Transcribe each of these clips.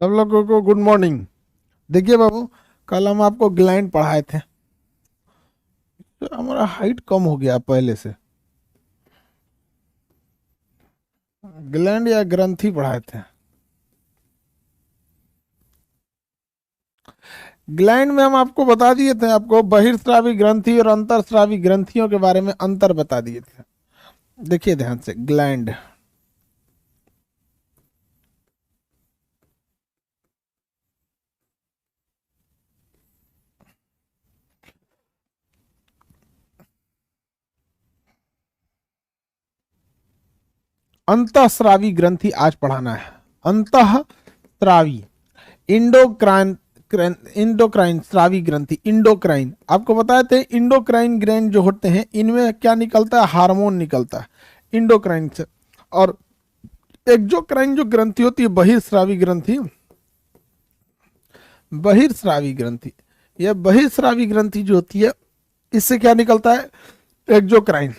सब लोगों को गुड मॉर्निंग। देखिए बाबू, कल हम आपको ग्लैंड पढ़ाए थे, तो हमारा हाइट कम हो गया पहले से। ग्लैंड या ग्रंथि पढ़ाए थे। ग्लैंड में हम आपको बता दिए थे, आपको बहिर्स्रावी ग्रंथि और अंतरस्रावी ग्रंथियों के बारे में अंतर बता दिए थे। देखिए ध्यान से, ग्लैंड अंतःस्रावी ग्रंथि आज पढ़ाना है। अंतःस्रावी इंडोक्राइन इंडोक्राइन स्रावी ग्रंथि। इंडोक्राइन आपको बताए थे, इंडोक्राइन ग्रैंड जो होते हैं इनमें क्या निकलता है, हार्मोन निकलता है इंडोक्राइन से। और एक्सोक्राइन जो ग्रंथि होती है, बहिर्स्रावी ग्रंथि, बहिर्स्रावी ग्रंथि, यह बहिर्स्रावी ग्रंथि जो होती है इससे क्या निकलता है, एक्सोक्राइन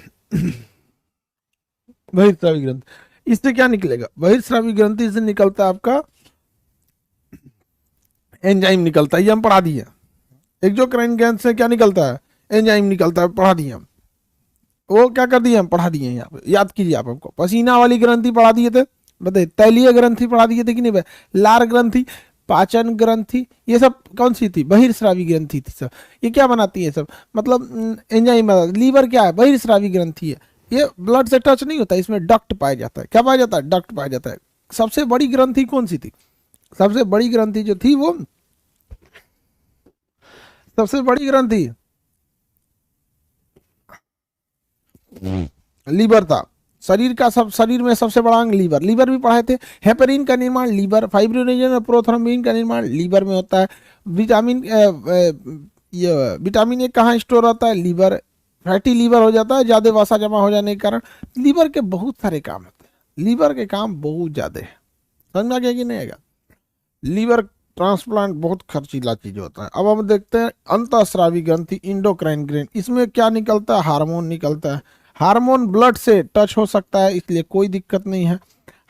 बहिर्स्रावी ग्रंथि। इससे क्या निकलेगा, बहिर्स्रावी ग्रंथि से निकलता है आपका एंजाइम निकलता है, ये हम पढ़ा दिए। एक्सोक्राइन ग्रंथि से क्या निकलता है, एंजाइम निकलता है, पढ़ा दिए हम। वो क्या कर दिए, हम पढ़ा दिए यहाँ पे, याद कीजिए आप। हमको पसीना वाली ग्रंथि पढ़ा दिए थे, बताइए। तैलीय ग्रंथि पढ़ा दिए थे कि नहीं, लार ग्रंथि, पाचन ग्रंथि, ये सब कौन सी थी, बहिर्स्रावी ग्रंथि थी सब। ये क्या बनाती है सब, मतलब एंजाइम। लीवर क्या है, बहिर्स्रावी ग्रंथि है। ये ब्लड से टच नहीं होता, इसमें डक्ट पाया जाता है। क्या पाया जाता है, डक्ट पाया जाता है। सबसे बड़ी ग्रंथि कौन सी थी, सबसे बड़ी ग्रंथि जो थी वो, सबसे बड़ी ग्रंथि लीवर था। शरीर का सब, शरीर में सबसे बड़ा अंग लीवर। लीवर भी पढ़ाए थे। हेपेरिन का निर्माण लीवर, फाइब्रिनोजन और प्रोथ्रोम्बिन का निर्माण लीवर में होता है। विटामिन ये विटामिन ए कहाँ स्टोर होता है, लीवर। फैटी लीवर हो जाता है ज्यादा वसा जमा हो जाने के कारण। लीवर के बहुत सारे काम होते हैं, लीवर के काम बहुत ज्यादा है। समझ में आ गया कि नहीं आएगा। लीवर ट्रांसप्लांट बहुत खर्चीला चीज होता है। अब हम देखते हैं अंतःस्रावी ग्रंथि, इंडोक्राइन ग्रैंड। इसमें क्या निकलता है, हार्मोन निकलता है। हार्मोन ब्लड से टच हो सकता है, इसलिए कोई दिक्कत नहीं है।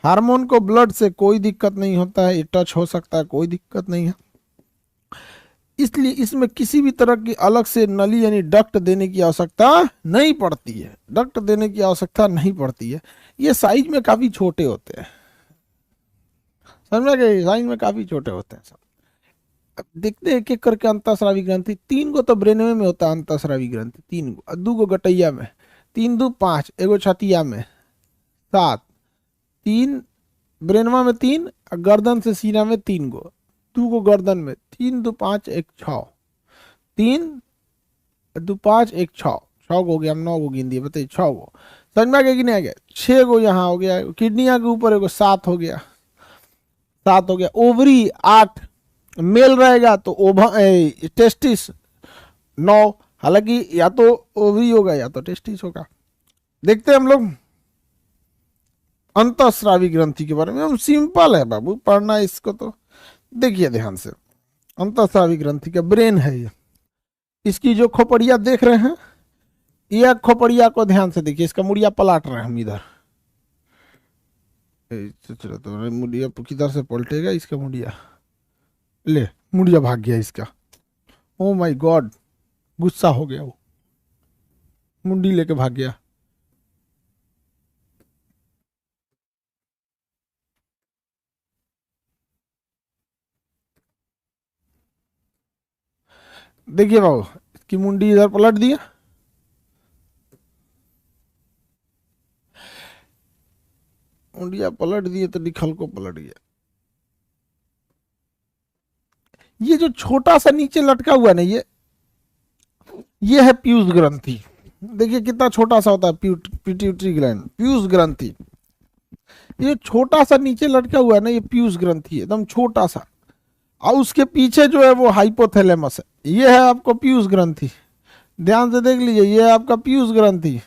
हार्मोन को ब्लड से कोई दिक्कत नहीं होता है, ये टच हो सकता है, कोई दिक्कत नहीं है। इसलिए इसमें किसी भी तरह की अलग से नली यानी डक्ट देने की आवश्यकता नहीं पड़ती है, डक्ट देने की आवश्यकता नहीं पड़ती है। ये साइज में काफी छोटे होते हैं, समझ गए, साइज में काफी छोटे होते हैं सब। अब देखते हैं एक एक करके। अंतःस्रावी ग्रंथि, 3 गो तो ब्रेनवे में होता है अंतःस्रावी ग्रंथि, 3 गो, 2 गो गटैया में, 3 2 5, एगो छतिया में 7, 3 ब्रेनवा में 3, गर्दन से सीना में 3 गो, 2 गो गर्दन में, 3 2 5 1 6, 3 2 5 1 6, 6 गो हो गया। हम 9 गो गिन दिए, बताइए 6 गो। समझ में आ गया कि नहीं आ गया। 6 गो यहाँ हो गया, किडनिया के ऊपर एगो 7 हो गया, 7 हो गया। ओवरी 8, मेल रहेगा तो टेस्टिस 9। हालांकि या तो ओवरी होगा या तो टेस्टिस होगा। देखते हैं हम लोग अंतःस्रावी ग्रंथि के बारे में। हम सिंपल है बाबू पढ़ना इसको, तो देखिए ध्यान से। अंतःस्रावी ग्रंथि का ब्रेन है ये, इसकी जो खोपड़िया देख रहे हैं, यह खोपड़िया को ध्यान से देखिए। इसका मुड़िया पलट रहे हैं हम इधर, चलो तो मुड़िया किधर से पलटेगा इसका मुड़िया, ले मुड़िया भाग गया इसका। ओ माय गॉड, गुस्सा हो गया वो, मुंडी लेके भाग गया। देखिए बाबू, इसकी मुंडी इधर पलट दिया, मुंडिया पलट दिए तो निखल को पलट गया। ये जो छोटा सा नीचे लटका हुआ ना, ये है पीयूष ग्रंथि। देखिए कितना छोटा सा होता है, पिट्यूटरी ग्लैंड, पीयूष ग्रंथि। ये छोटा सा नीचे लटका हुआ है ना, ये पीयूष ग्रंथि है, एकदम छोटा सा। और उसके पीछे जो है वो हाइपोथैलेमस है। ये है आपको पीयूष ग्रंथि, ध्यान से देख लीजिए, ये है आपका पीयूष ग्रंथि।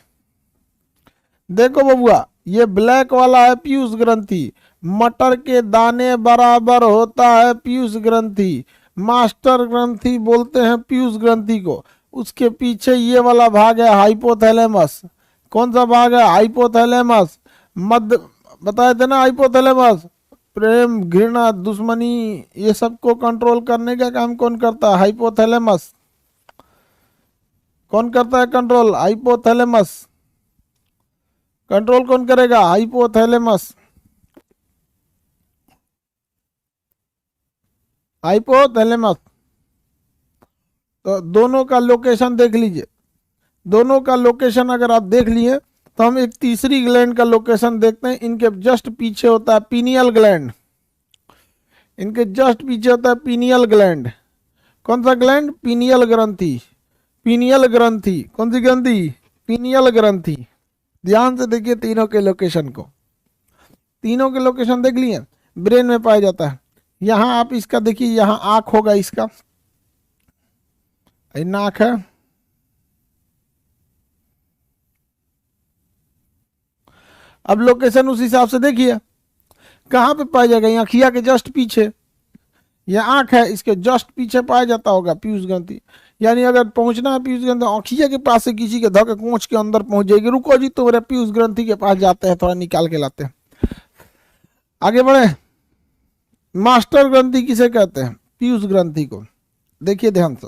देखो बबुआ, ये ब्लैक वाला है पीयूष ग्रंथि। मटर के दाने बराबर होता है पीयूष ग्रंथि, मास्टर ग्रंथि बोलते हैं पीयूष ग्रंथि को। उसके पीछे ये वाला भाग है हाइपोथैलेमस। कौन सा भाग है, हाइपोथैलेमस। मध्य बताए थे ना, हाइपोथैलेमस प्रेम, घृणा, दुश्मनी, ये सब को कंट्रोल करने का काम कौन करता है? हाइपोथैलेमस। कौन करता है कंट्रोल? हाइपोथैलेमस। कंट्रोल कौन करेगा? हाइपोथैलेमस। हाइपोथैलेमस। तो दोनों का लोकेशन देख लीजिए। दोनों का लोकेशन अगर आप देख लिए तो हम एक तीसरी ग्लैंड का लोकेशन देखते हैं। इनके जस्ट पीछे होता है पीनियल ग्लैंड। इनके जस्ट पीछे होता है पीनियल ग्लैंड। कौन सा ग्लैंड? पीनियल ग्रंथि। पीनियल ग्रंथि। कौन सी ग्रंथि? पीनियल ग्रंथि। ध्यान से देखिए तीनों के लोकेशन को। तीनों के लोकेशन देख लिए, ब्रेन में पाया जाता है। यहां आप इसका देखिए, यहां आंख होगा इसका, नाक है। अब लोकेशन उस हिसाब से देखिए कहां पे पाया जाएगा। यहाँ खिया के जस्ट पीछे, यह आंख है, इसके जस्ट पीछे पाया जाता होगा पीयूष ग्रंथि। यानी अगर पहुंचना है पीयूष ग्रंथि, आँखिया के पास से किसी के धक्के कोंच के अंदर पहुंच जाएगी। रुको जी, तो मेरे पीयूष ग्रंथि के पास जाते हैं, थोड़ा निकाल के लाते हैं। आगे बढ़े। मास्टर ग्रंथि किसे कहते हैं? पीयूष ग्रंथि को। देखिए ध्यान से,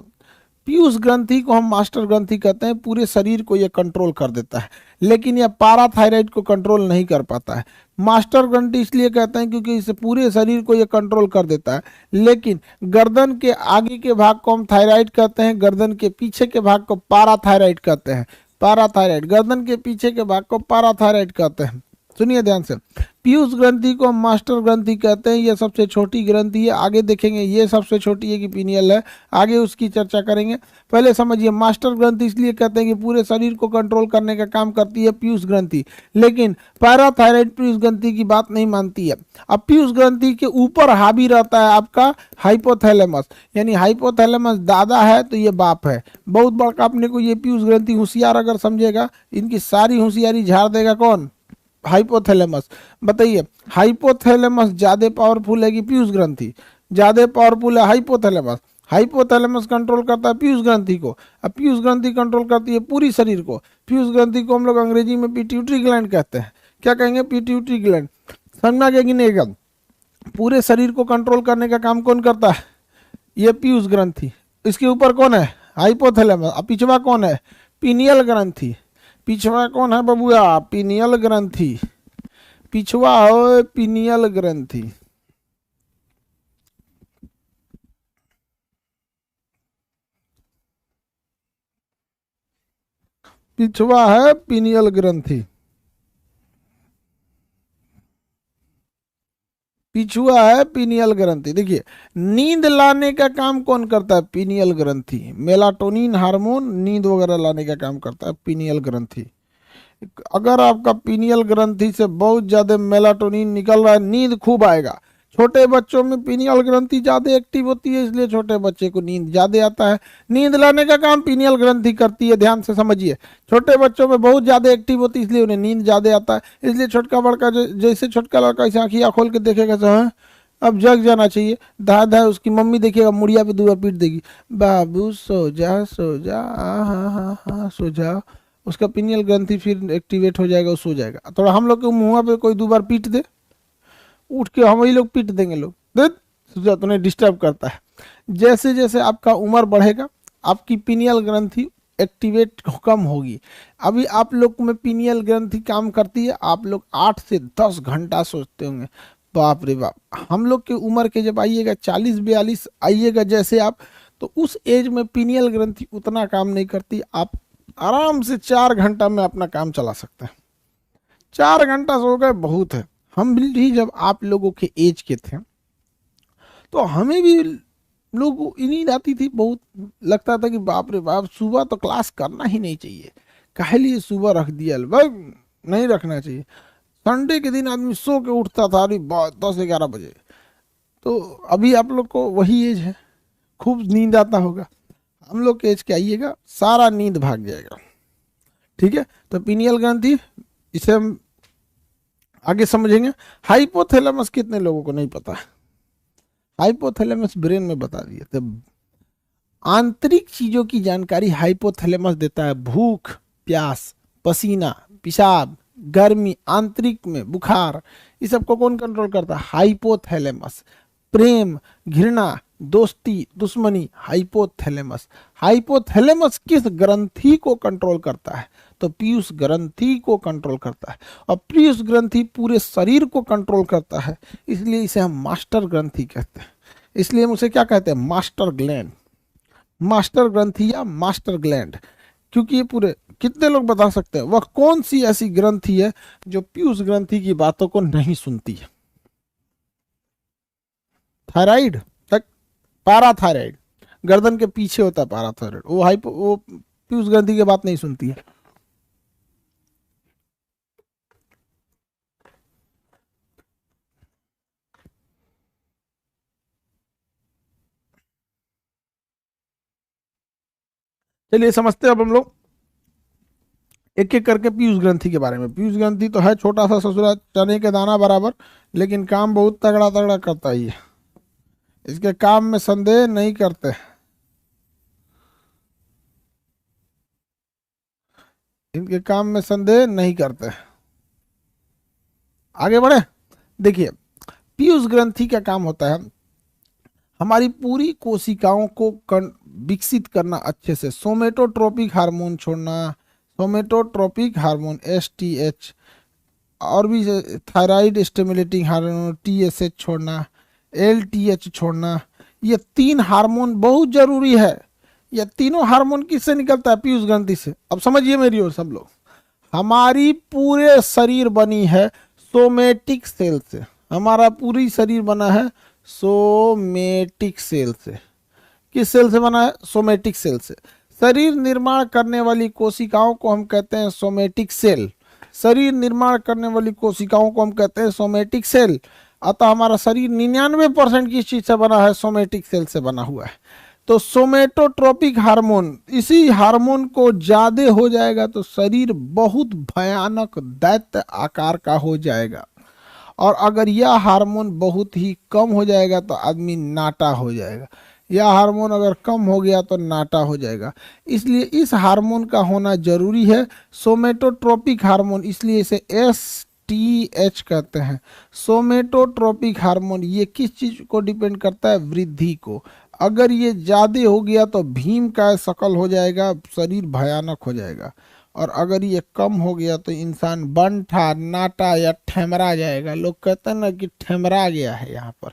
पीयूष ग्रंथि को हम मास्टर ग्रंथि कहते हैं। पूरे शरीर को यह कंट्रोल कर देता है, लेकिन यह पाराथायराइड को कंट्रोल नहीं कर पाता है। मास्टर ग्रंथि इसलिए कहते हैं क्योंकि इसे पूरे शरीर को यह कंट्रोल कर देता है, लेकिन गर्दन के आगे के भाग को हम थायराइड कहते हैं, गर्दन के पीछे के भाग को पाराथायराइड कहते हैं। पाराथायराइड, गर्दन के पीछे के भाग को पाराथायराइड कहते हैं। सुनिए ध्यान से, पीयूष ग्रंथि को हम मास्टर ग्रंथि कहते हैं। ये सबसे छोटी ग्रंथि है। आगे देखेंगे ये सबसे छोटी है कि पीनियल है, आगे उसकी चर्चा करेंगे। पहले समझिए, मास्टर ग्रंथि इसलिए कहते हैं कि पूरे शरीर को कंट्रोल करने का काम करती है पीयूष ग्रंथि, लेकिन पैराथायराइड पीयूष ग्रंथि की बात नहीं मानती है। अब पीयूष ग्रंथि के ऊपर हावी रहता है आपका हाइपोथैलेमस, यानी हाइपोथैलेमस दादा है तो ये बाप है। बहुत बड़ा अपने को ये पीयूष ग्रंथि होशियार अगर समझेगा, इनकी सारी होशियारी झाड़ देगा कौन? हाइपोथैलेमस। बताइए, हाइपोथैलेमस ज्यादा पावरफुल है कि पीयूष ग्रंथि? ज्यादा पावरफुल है हाइपोथैलेमस। हाइपोथैलेमस कंट्रोल करता है पीयूष ग्रंथि को। अब पीयूष ग्रंथि कंट्रोल करती है पूरी शरीर को। पीयूष ग्रंथि को हम लोग अंग्रेजी में पिट्यूटरी ग्लैंड कहते हैं। क्या कहेंगे? Pituitary gland. समझना क्या गिनेगा? पूरे शरीर को कंट्रोल करने का काम कौन करता है? ये पीयूष ग्रंथि। इसके ऊपर कौन है? हाइपोथैलेमस। अब पिछवा कौन है? पीनियल ग्रंथि। पिछवा कौन है बबुआ? पीनियल ग्रंथि। पिछवा हो पीनियल ग्रंथि। पिछवा है पीनियल ग्रंथि। पिछुआ है पीनियल ग्रंथि। देखिए, नींद लाने का काम कौन करता है? पीनियल ग्रंथि। मेलाटोनिन हार्मोन नींद वगैरह लाने का काम करता है पीनियल ग्रंथि। अगर आपका पीनियल ग्रंथि से बहुत ज्यादा मेलाटोनिन निकल रहा है, नींद खूब आएगा। छोटे बच्चों में पीनियल ग्रंथि ज्यादा एक्टिव होती है, इसलिए छोटे बच्चे को नींद ज्यादा आता है। नींद लाने का काम पीनियल ग्रंथि करती है। ध्यान से समझिए, छोटे बच्चों में बहुत ज्यादा एक्टिव होती है, इसलिए उन्हें नींद ज्यादा आता है। इसलिए छोटका बड़का जैसे छोटका लड़का ऐसे आँखियाँ खोल के देखेगा तो हाँ अब जग जाना चाहिए, धा धा उसकी मम्मी देखिएगा मुड़िया पे 2 बार पीट देगी, बाबू सो जा सो जा, हाँ हाँ हाँ सो जा। उसका पीनियल ग्रंथि फिर एक्टिवेट हो जाएगा, वो सो जाएगा। थोड़ा हम लोग के मुँह पे कोई 2 बार पीट दे, उठ के हम ही लोग पीट देंगे, लोग देख सोचा तो उन्हें डिस्टर्ब करता है। जैसे जैसे आपका उम्र बढ़ेगा, आपकी पीनियल ग्रंथि एक्टिवेट कम होगी। अभी आप लोग में पीनियल ग्रंथि काम करती है, आप लोग 8 से 10 घंटा सोचते होंगे। बाप रे बाप। हम लोग की उम्र के जब आइएगा 40-42 आइएगा जैसे आप, तो उस एज में पीनियल ग्रंथि उतना काम नहीं करती। आप आराम से 4 घंटा में अपना काम चला सकते हैं। 4 घंटा सो गए बहुत है। हम भी जब आप लोगों के एज के थे तो हमें भी लोग नींद आती थी बहुत। लगता था कि बाप रे बाप, सुबह तो क्लास करना ही नहीं चाहिए, काहे लिए सुबह रख दिया, भाई नहीं रखना चाहिए। संडे के दिन आदमी सो के उठता था अरे 10-11 बजे। तो अभी आप लोग को वही एज है, खूब नींद आता होगा। हम लोग के एज के आइएगा, सारा नींद भाग जाएगा। ठीक है, तो पीनियल ग्रंथि इसे हम आगे समझेंगे। हाइपोथैलेमस कितने लोगों को नहीं पता है? हाइपोथैलेमस ब्रेन में बता दिए। तो आंतरिक चीजों की जानकारी हाइपोथैलेमस देता है। भूख, प्यास, पसीना, पेशाब, गर्मी, आंतरिक में बुखार, ये सबको कौन कंट्रोल करता है? हाइपोथैलेमस। प्रेम, घृणा, दोस्ती, दुश्मनी, हाइपोथैलेमस। हाइपोथैलेमस किस ग्रंथि को कंट्रोल करता है? तो पीयूष ग्रंथि को कंट्रोल करता है। और पीयूष ग्रंथि पूरे शरीर को कंट्रोल करता है, इसलिए इसे हम मास्टर ग्रंथि कहते हैं। इसलिए हम उसे क्या कहते हैं? मास्टर ग्लैंड, मास्टर ग्रंथि या मास्टर ग्लैंड। क्योंकि ये पूरे, कितने लोग बता सकते हैं वह कौन सी ऐसी ग्रंथि है जो पीयूष ग्रंथि की बातों को नहीं सुनती है? थायराइड, पैराथायराइड, गर्दन के पीछे होता है पैराथायराइड, वो पीयूष ग्रंथि की बात नहीं सुनती है। चलिए समझते हैं अब हम लोग एक एक करके पीयूष ग्रंथि के बारे में। पीयूष ग्रंथि तो है छोटा सा ससुरा चने के दाना बराबर, लेकिन काम बहुत तगड़ा तगड़ा करता ही है। इसके काम में संदेह नहीं करते, इनके काम में संदेह नहीं करते। आगे बढ़े। देखिए, पीयूष ग्रंथि का काम होता है हमारी पूरी कोशिकाओं को विकसित करना, अच्छे से सोमेटोट्रोपिक हार्मोन छोड़ना, सोमेटोट्रोपिक हार्मोन एसटीएच, और भी थायराइड स्टिमुलेटिंग हार्मोन टीएसएच छोड़ना, एलटीएच छोड़ना। ये 3 हार्मोन बहुत जरूरी है। ये तीनों हार्मोन किससे निकलता है? पीयूष ग्रंथि से। अब समझिए मेरी ओर सब लोग, हमारी पूरे शरीर बनी है सोमेटिक सेल से। हमारा पूरी शरीर बना है सोमेटिक सेल से। किस सेल से बना है? सोमेटिक सेल से। शरीर निर्माण करने वाली कोशिकाओं को हम कहते हैं सोमेटिक सेल। शरीर निर्माण करने वाली कोशिकाओं को हम कहते हैं सोमेटिक सेल। अतः हमारा शरीर 99% किस चीज से बना है? सोमेटिक सेल से बना हुआ है। तो सोमेटोट्रोपिक हार्मोन, इसी हार्मोन को ज्यादा हो जाएगा तो शरीर बहुत भयानक दैत्य आकार का हो जाएगा, और अगर यह हार्मोन बहुत ही कम हो जाएगा तो आदमी नाटा हो जाएगा। यह हार्मोन अगर कम हो गया तो नाटा हो जाएगा। इसलिए इस हार्मोन का होना जरूरी है, सोमेटोट्रोपिक हार्मोन, इसलिए इसे एसटीएच कहते हैं। सोमेटोट्रोपिक हार्मोन ये किस चीज को डिपेंड करता है? वृद्धि को। अगर ये ज्यादा हो गया तो भीम का शकल हो जाएगा, शरीर भयानक हो जाएगा। और अगर ये कम हो गया तो इंसान बंठा, नाटा या ठेमरा जाएगा। लोग कहते हैं ना कि ठेमरा गया है यहाँ पर।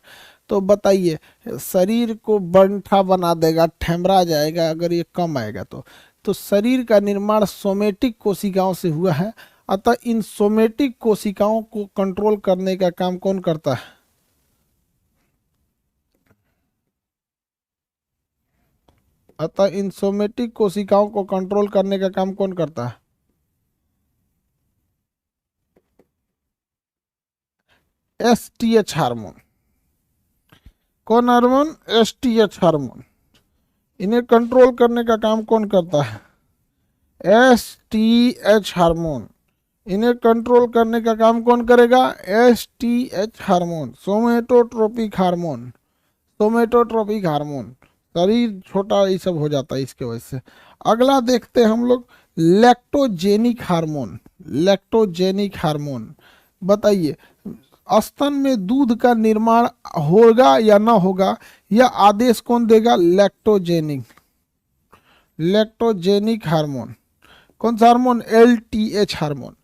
तो बताइए, शरीर को बंठा बना देगा, ठेमरा जाएगा अगर ये कम आएगा तो शरीर का निर्माण सोमेटिक कोशिकाओं से हुआ है। अतः इन सोमेटिक कोशिकाओं को कंट्रोल करने का काम कौन करता है? अतः इन सोमेटिक कोशिकाओं को कंट्रोल करने का काम कौन करता है? STH hormone. कौन हार्मोन? STH hormone. इन्हें कंट्रोल करने का काम कौन करता है? STH hormone. इन्हें कंट्रोल करने का काम कौन करेगा? STH hormone, somatotropic hormone. Somatotropic hormone, शरीर छोटा ये सब हो जाता है इसके वजह से। अगला देखते हैं हम लोग लैक्टोजेनिक हार्मोन। लैक्टोजेनिक हार्मोन, बताइए स्तन में दूध का निर्माण होगा या ना होगा, यह आदेश कौन देगा? लैक्टोजेनिक। लैक्टोजेनिक हार्मोन, कौन सा हार्मोन? LTH hormone.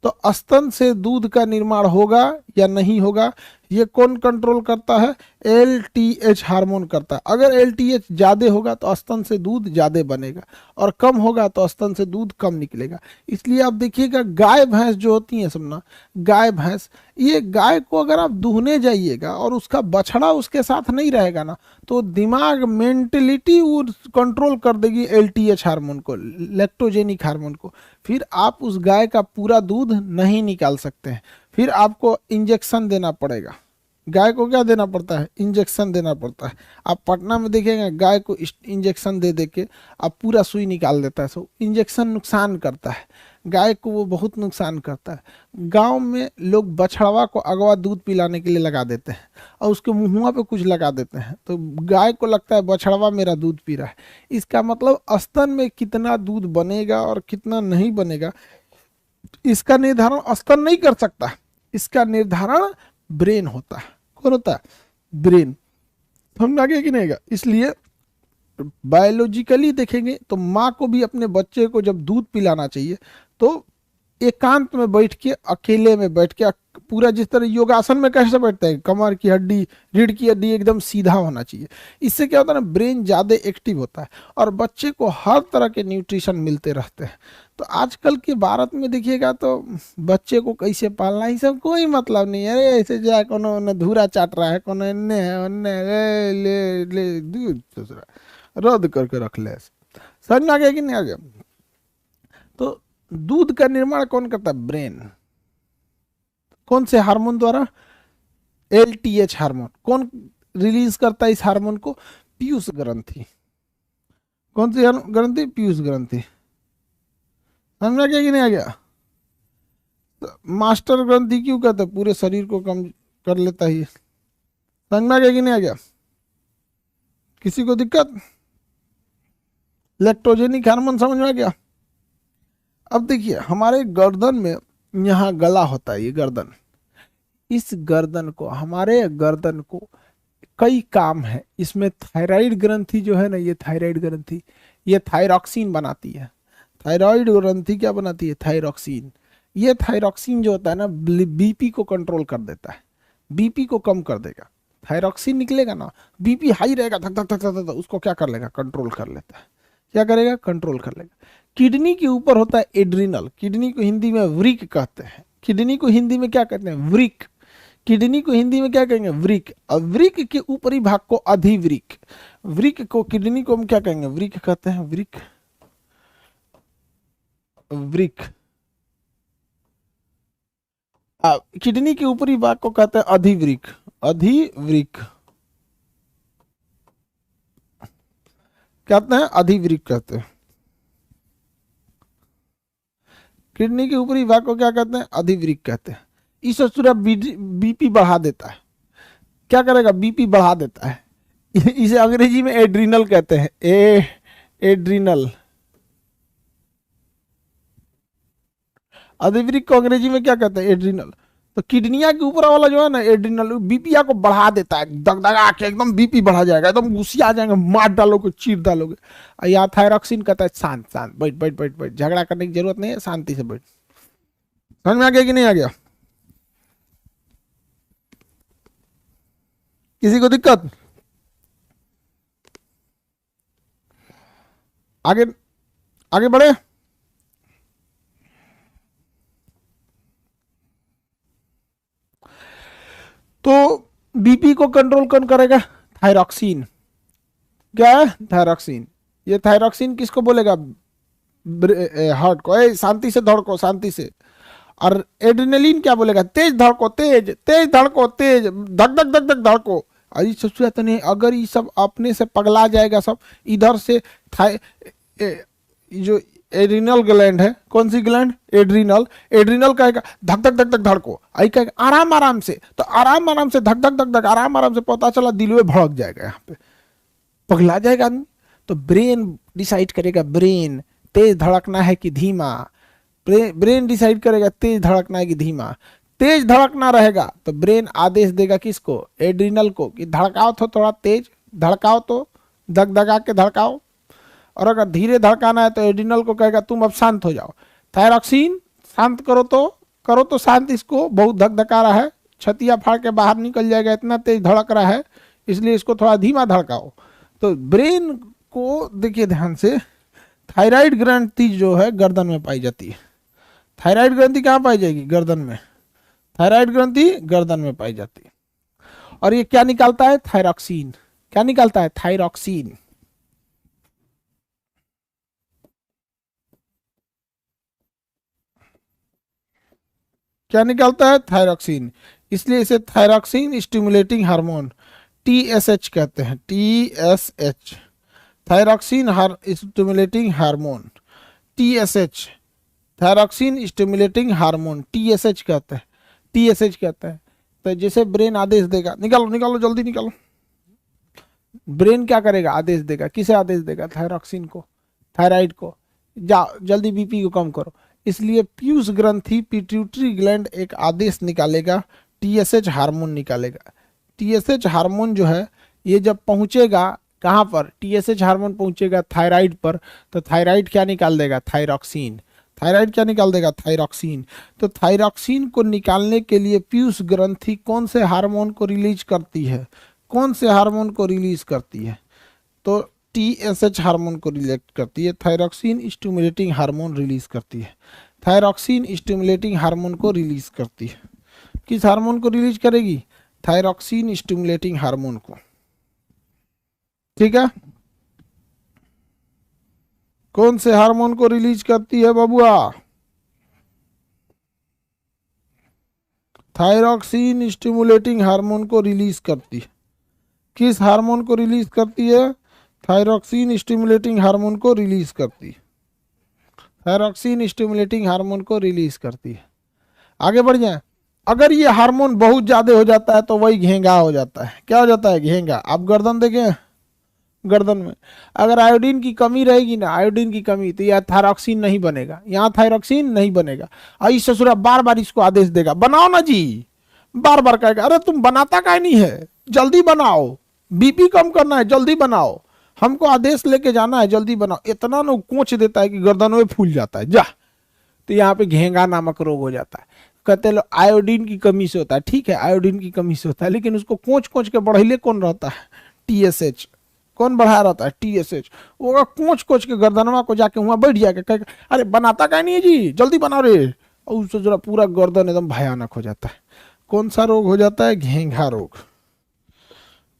तो स्तन से दूध का निर्माण होगा या नहीं होगा, ये कौन कंट्रोल करता है? एलटीएच हार्मोन करता है। अगर एलटीएच ज्यादा होगा तो स्तन से दूध ज्यादा बनेगा, और कम होगा तो स्तन से दूध कम निकलेगा। इसलिए आप देखिएगा, गाय भैंस जो होती है समझना, गाय भैंस, ये गाय को अगर आप दूहने जाइएगा और उसका बछड़ा उसके साथ नहीं रहेगा ना, तो दिमाग, मेंटलिटी वो कंट्रोल कर देगी एलटीएच हार्मोन को, लैक्टोजेनिक हार्मोन को। फिर आप उस गाय का पूरा दूध नहीं निकाल सकते हैं, फिर आपको इंजेक्शन देना पड़ेगा। गाय को क्या देना पड़ता है? इंजेक्शन देना पड़ता है। आप पटना में देखेंगे गाय को इंजेक्शन दे दे के आप पूरा सुई निकाल देता है। सो इंजेक्शन नुकसान करता है, गाय को वो बहुत नुकसान करता है। गांव में लोग बछड़वा को अगवा दूध पिलाने के लिए लगा देते हैं और उसके मुँह पे कुछ लगा देते हैं, तो गाय को लगता है बछड़वा मेरा दूध पी रहा है। इसका मतलब स्तन में कितना दूध बनेगा और कितना नहीं बनेगा इसका निर्धारण स्तन नहीं कर सकता, इसका निर्धारण ब्रेन होता है। कौन होता है? ब्रेन। समझ आ गया कि नहीं? इसलिए बायोलॉजिकली देखेंगे तो माँ को भी अपने बच्चे को जब दूध पिलाना चाहिए तो एकांत में बैठ के, अकेले में बैठ के, पूरा जिस तरह योगासन में कैसे बैठते हैं, कमर की हड्डी, रीढ़ की हड्डी एकदम सीधा होना चाहिए। इससे क्या होता है ना, ब्रेन ज़्यादा एक्टिव होता है और बच्चे को हर तरह के न्यूट्रिशन मिलते रहते हैं। तो आजकल के भारत में देखिएगा तो बच्चे को कैसे पालना, ये सब कोई मतलब नहीं है। अरे ऐसे जाए कोनो धूरा चाट रहा है, कोनो इन्ने है उन्ने, ले ले दूध दूसरा रद्द करके रख ले। समझ में आ गया कि नहीं आ गया? तो दूध का निर्माण कौन करता है? ब्रेन। कौन से हार्मोन द्वारा? LTH hormone. कौन रिलीज करता है इस हार्मोन को? पीयूष ग्रंथि। कौन सी ग्रंथि? पीयूष ग्रंथि। समझ में आ गया कि नहीं आ गया? तो मास्टर ग्रंथि क्यों कहते हैं? पूरे शरीर को कम कर लेता है। समझ में आ गया कि नहीं आ गया? किसी को दिक्कत? इलेक्ट्रोजेनिक हार्मोन समझ में आ गया? अब देखिए हमारे गर्दन में यहाँ गला होता है, ये गर्दन। इस गर्दन को, हमारे गर्दन को कई काम है। इसमें थायराइड ग्रंथि जो है ना, ये थायराइड ग्रंथि, ये थायरॉक्सिन बनाती है। थायराइड ग्रंथि क्या बनाती है? थायरॉक्सिन। ये थायरॉक्सिन जो होता है ना, बीपी को कंट्रोल कर देता है, बीपी को कम कर देगा। थायरॉक्सिन निकलेगा ना, बीपी हाई रहेगा, धक धक धक धक, उसको क्या कर लेगा? कंट्रोल कर लेता है। क्या करेगा? कंट्रोल कर लेगा। किडनी के ऊपर होता है एड्रिनल। किडनी को हिंदी में वृक कहते हैं। किडनी को हिंदी में क्या कहते हैं? वृक। किडनी को हिंदी में क्या कहेंगे? वृक। और वृक के ऊपरी भाग को अधिवृक। वृक को, किडनी को हम क्या कहेंगे? वृक कहते हैं। वृक, वृक। किडनी के ऊपरी भाग को कहते हैं अधिवृक। अधिवृक कहते हैं, अधिवृक कहते हैं। किडनी के ऊपरी भाग को क्या कहते हैं? अधिवृक कहते हैं। इस सूरा बीपी बढ़ा देता है। क्या करेगा? बीपी बढ़ा देता है। इसे अंग्रेजी में एड्रिनल कहते हैं। एड्रिनल। अधिवृक को अंग्रेजी में क्या कहते हैं? एड्रिनल। तो किडनिया के ऊपर वाला जो है ना एड्रिनल, बीपीया को बढ़ा देता है, दगदगा के एकदम बीपी बढ़ा जाएगा, एकदम गुस्सा आ जाएंगे, मार डालोगे, चीर डालोगे। और यहाँ थायरॉक्सिन कहता है शांत शांत, बैठ बैठ बैठ बैठ, झगड़ा करने की जरूरत नहीं है, शांति से बैठ। समझ में आ गया कि नहीं आ गया? किसी को दिक्कत? आगे आगे बढ़े। तो बीपी को कंट्रोल कौन करेगा? थायरॉक्सिन। क्या है? थायरॉक्सिन। ये थायरॉक्सिन किसको बोलेगा? हार्ट को, शांति से धड़को, शांति से। और एड्रेनलिन क्या बोलेगा? तेज धड़को, तेज तेज धड़को, तेज धक धक धक धक धड़को। सबसे तो नहीं, अगर ये सब अपने से पगला जाएगा सब, इधर से जो एड्रिनल ग्लैंड है, कौन सी ग्लैंड? एड्रिनल। एड्रिनल कहेगा धक धक धक धक धड़को, आई कहेगा आराम आराम से, तो आराम आराम से धक धक धक धक आराम आराम से, पता चला दिल में भड़क जाएगा, यहाँ पे पगला जाएगा आदमी। तो ब्रेन डिसाइड करेगा, ब्रेन तेज धड़कना है कि धीमा। ब्रेन डिसाइड करेगा तेज धड़कना है कि धीमा। तेज धड़कना रहेगा तो ब्रेन आदेश देगा किसको? एड्रिनल को, कि धड़काओ तो थोड़ा तेज, धड़काओ तो दगदगा के धड़काओ। और अगर धीरे धड़काना है तो एड्रिनल को कहेगा तुम अब शांत हो जाओ। थायरॉक्सिन शांत करो तो शांत, इसको बहुत धकधका रहा है, छतिया फाड़ के बाहर निकल जाएगा, इतना तेज धड़क रहा है, इसलिए इसको थोड़ा धीमा धड़काओ। तो ब्रेन को देखिए ध्यान से, थायराइड ग्रंथि जो है गर्दन में पाई जाती है। थायराइड ग्रंथि कहाँ पाई जाएगी? गर्दन में। थायराइड ग्रंथि गर्दन में पाई जाती है। और ये क्या निकालता है? थायरॉक्सिन। क्या निकालता है? थायरॉक्सिन। क्या निकालता है? थायरॉक्सिन। इसलिए इसे थायरॉक्सिन स्टिमुलेटिंग हार्मोन TSH कहते हैं। TSH, thyroxine stimulating hormone, TSH, thyroxine stimulating hormone, TSH कहते हैं। TSH कहते हैं। तो जैसे ब्रेन आदेश देगा, निकालो निकालो जल्दी निकालो, ब्रेन क्या करेगा? आदेश देगा। किसे आदेश देगा? थायरॉक्सिन को, थायराइड को, जाओ जल्दी बीपी को कम करो। इसलिए पीयूष ग्रंथि पिट्यूटरी ग्लैंड एक आदेश निकालेगा, टीएसएच हार्मोन निकालेगा। टीएसएच हार्मोन जो है ये जब पहुंचेगा कहाँ पर, टीएसएच हार्मोन पहुंचेगा थायराइड पर, तो थायराइड क्या निकाल देगा, थायरॉक्सिन। थायराइड क्या निकाल देगा, थायरॉक्सिन। तो थायरॉक्सिन को निकालने के लिए पीयूष ग्रंथि कौन से हार्मोन को रिलीज करती है, कौन से हार्मोन को रिलीज करती है, तो टीएसएच हार्मोन को रिलीज करती है, थायरॉक्सिन स्टिमुलेटिंग हार्मोन रिलीज करती है। थायरॉक्सिन स्टिमुलेटिंग हार्मोन को रिलीज करती है। किस हार्मोन को रिलीज करेगी, थायरॉक्सिन स्टिमुलेटिंग हार्मोन को। ठीक है, कौन से हार्मोन को रिलीज करती है बबुआ, थायरॉक्सिन स्टिमुलेटिंग हार्मोन को रिलीज करती है। किस हार्मोन को रिलीज करती है, थायरॉक्सिन स्टिमुलेटिंग हार्मोन को रिलीज करती है। थायरॉक्सिन स्टिमुलेटिंग हार्मोन को रिलीज करती है। आगे बढ़ जाए, अगर ये हार्मोन बहुत ज्यादा हो जाता है तो वही घेंगा हो जाता है। क्या हो जाता है, घेंगा। आप गर्दन देखें, गर्दन में अगर आयोडीन की कमी रहेगी ना, आयोडीन की कमी, तो यह थायरॉक्सिन नहीं बनेगा, यहाँ थायरॉक्सिन नहीं बनेगा। और इस ससुरा बार बार इसको आदेश देगा, बनाओ ना जी, बार बार कहेगा, अरे तुम बनाता का नहीं है, जल्दी बनाओ, बीपी कम करना है, जल्दी बनाओ, हमको आदेश लेके जाना है, जल्दी बनाओ। इतना ना कोच देता है कि गर्दन में फूल जाता है जा। तो यहाँ पे घेंगा नामक रोग हो जाता है। कहते लोग आयोडीन की कमी से होता है, ठीक है आयोडीन की कमी से होता है, लेकिन उसको कोच कोच के बढ़ैले कौन रहता है, टीएसएच। कौन बढ़ा रहता है, टीएसएच। वो कोच कोच के गर्दनवा को जाके वहां बैठ जाके कहे, अरे बनाता क्या नहीं है जी, जल्दी बनाओ रे। और उससे जरा पूरा गर्दन एकदम भयानक हो जाता है। कौन सा रोग हो जाता है, घेंघा रोग।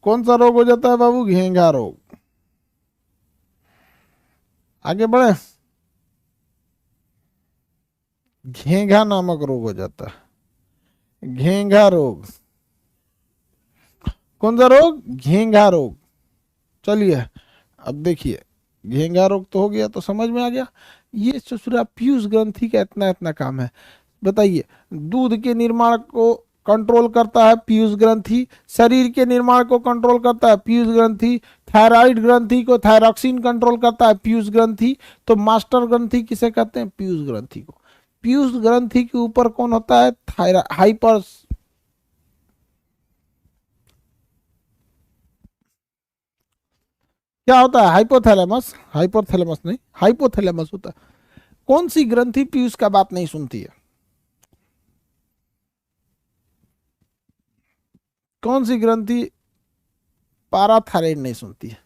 कौन सा रोग हो जाता है बाबू, घेंघा रोग। आगे बढ़े, घेंघा नामक रोग हो जाता है, घेंघा रोग। कौन सा रोग, घेंघा रोग। चलिए अब देखिए, घेंघा रोग तो हो गया, तो समझ में आ गया। ये ससुरा पीयूष ग्रंथि का इतना इतना काम है। बताइए, दूध के निर्माण को कंट्रोल करता है पीयूष ग्रंथि, शरीर के निर्माण को कंट्रोल करता है पीयूष ग्रंथि, थायराइड ग्रंथि को थायरॉक्सिन कंट्रोल करता है पीयूष ग्रंथि। तो मास्टर ग्रंथि किसे कहते हैं, पीयूष ग्रंथि को। पीयूष ग्रंथि के ऊपर कौन होता है, हाइपर, क्या होता है, हाइपोथैलेमस। हाइपोथैलेमस नहीं, हाइपोथैलेमस होता है। कौन सी ग्रंथि पीयूष का बात नहीं सुनती है, कौन सी ग्रंथि पाराथायराइड नहीं सुनती है।